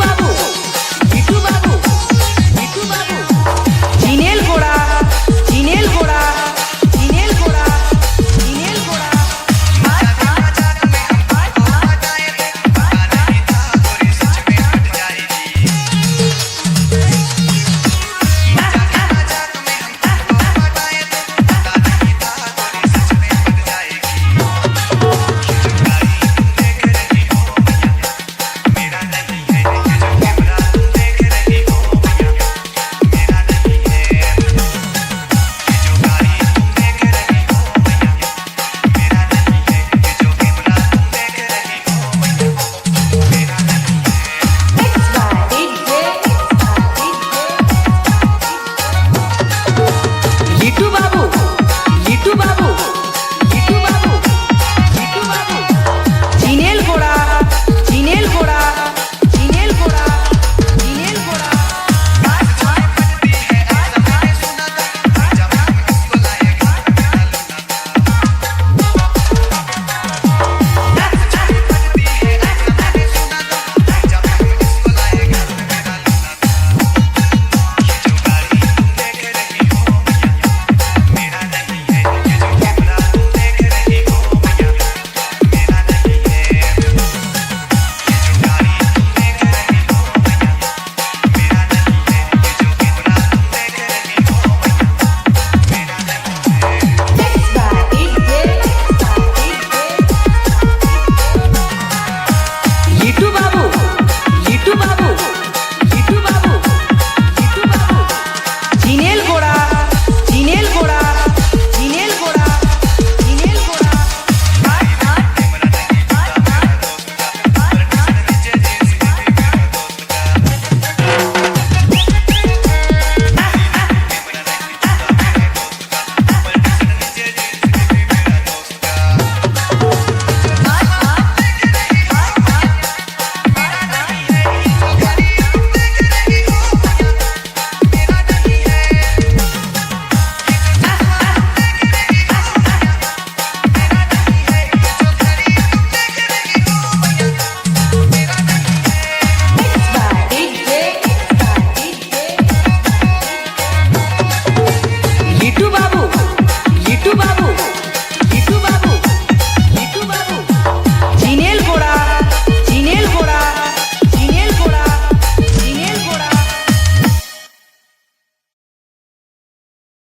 बाबू लिटू बाबू लिटू बाबू जिनेल घोड़ा जिनेल घोड़ा जिनेल घोड़ा जिनेल घोड़ा लिटू बाबू लिटू बाबू लिटू बाबू लिटू बाबू जिनेल घोड़ा जिनेल घोड़ा जिनेल घोड़ा जिनेल घोड़ा लिटू बाबू लिटू बाबू